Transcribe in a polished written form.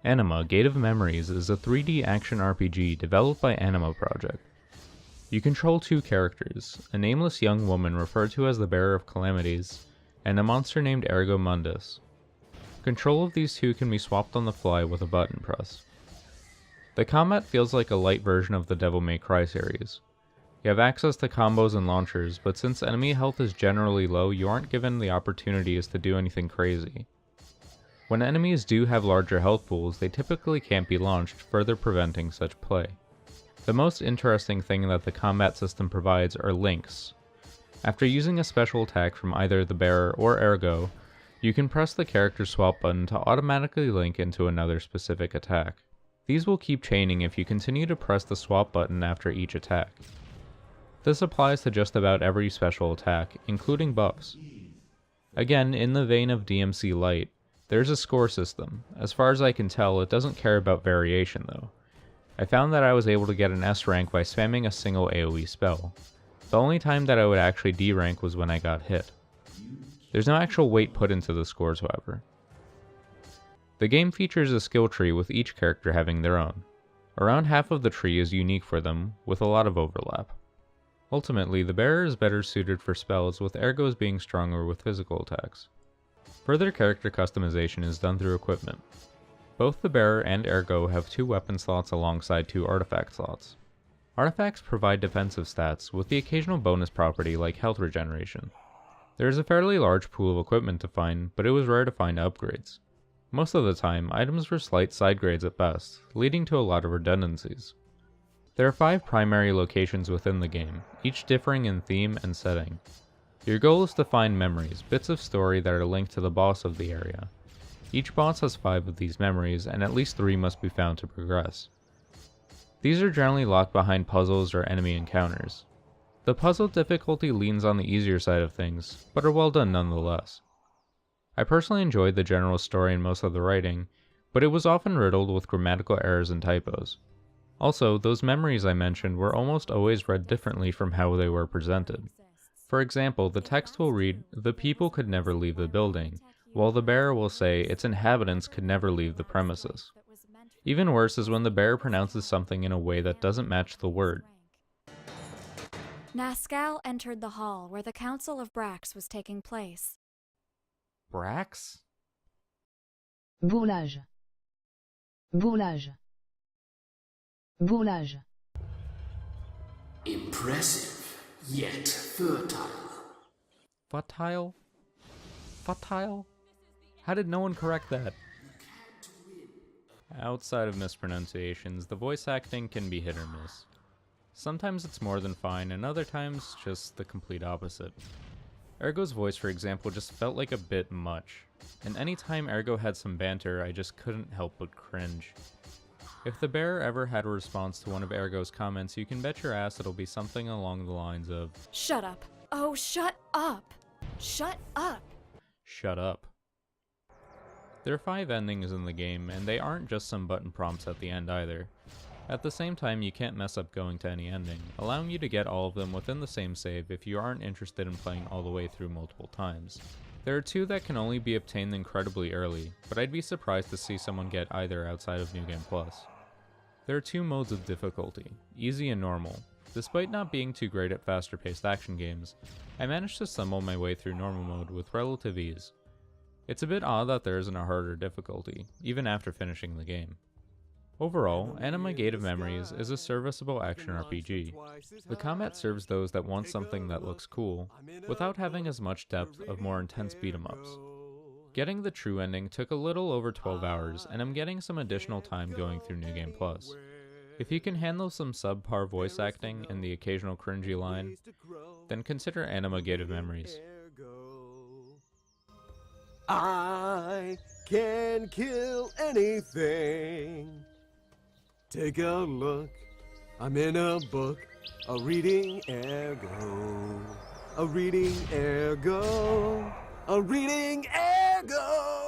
Anima Gate of Memories is a 3D action RPG developed by Anima Project. You control two characters, a nameless young woman referred to as the Bearer of Calamities, and a monster named Ergo Mundus. Control of these two can be swapped on the fly with a button press. The combat feels like a light version of the Devil May Cry series. You have access to combos and launchers, but since enemy health is generally low, you aren't given the opportunities to do anything crazy. When enemies do have larger health pools, they typically can't be launched, further preventing such play. The most interesting thing that the combat system provides are links. After using a special attack from either the bearer or Ergo, you can press the character swap button to automatically link into another specific attack. These will keep chaining if you continue to press the swap button after each attack. This applies to just about every special attack, including buffs. Again, in the vein of DMC Lite, there's a score system. As far as I can tell, it doesn't care about variation though. I found that I was able to get an S rank by spamming a single AoE spell. The only time that I would actually D rank was when I got hit. There's no actual weight put into the scores, however. The game features a skill tree with each character having their own. Around half of the tree is unique for them, with a lot of overlap. Ultimately, the bearer is better suited for spells, with Ergos being stronger with physical attacks. Further character customization is done through equipment. Both the bearer and Ergo have 2 weapon slots alongside 2 artifact slots. Artifacts provide defensive stats, with the occasional bonus property like health regeneration. There is a fairly large pool of equipment to find, but it was rare to find upgrades. Most of the time, items were slight side grades at best, leading to a lot of redundancies. There are 5 primary locations within the game, each differing in theme and setting. Your goal is to find memories, bits of story that are linked to the boss of the area. Each boss has 5 of these memories, and at least 3 must be found to progress. These are generally locked behind puzzles or enemy encounters. The puzzle difficulty leans on the easier side of things, but are well done nonetheless. I personally enjoyed the general story and most of the writing, but it was often riddled with grammatical errors and typos. Also, those memories I mentioned were almost always read differently from how they were presented. For example, the text will read, "The people could never leave the building," while the bearer will say, "Its inhabitants could never leave the premises." Even worse is when the bearer pronounces something in a way that doesn't match the word. Nascal entered the hall where the Council of Brax was taking place. Brax? Bourlage. Bourlage. Bourlage. Impressive, yet fertile. Futile? Futile? How did no one correct that? Outside of mispronunciations, the voice acting can be hit or miss. Sometimes it's more than fine, and other times just the complete opposite. Ergo's voice, for example, just felt like a bit much, and anytime Ergo had some banter, I just couldn't help but cringe. If the bearer ever had a response to one of Ergo's comments, you can bet your ass it'll be something along the lines of, "Shut up. Oh, shut up. Shut up." "Shut up." There are 5 endings in the game, and they aren't just some button prompts at the end either. At the same time, you can't mess up going to any ending, allowing you to get all of them within the same save if you aren't interested in playing all the way through multiple times. There are 2 that can only be obtained incredibly early, but I'd be surprised to see someone get either outside of New Game Plus. There are 2 modes of difficulty, easy and normal. Despite not being too great at faster paced action games, I managed to stumble my way through normal mode with relative ease. It's a bit odd that there isn't a harder difficulty, even after finishing the game. Overall, Anima Gate of Memories is a serviceable action RPG. The combat serves those that want something that looks cool, without having as much depth of more intense beat-em-ups. Getting the true ending took a little over 12 hours, and I'm getting some additional time going through New Game Plus. If you can handle some subpar voice acting and the occasional cringy line, then consider Anima Gate of Memories. I can kill anything. Take a look, I'm in a book, a reading Ergo, a reading Ergo, a reading Ergo.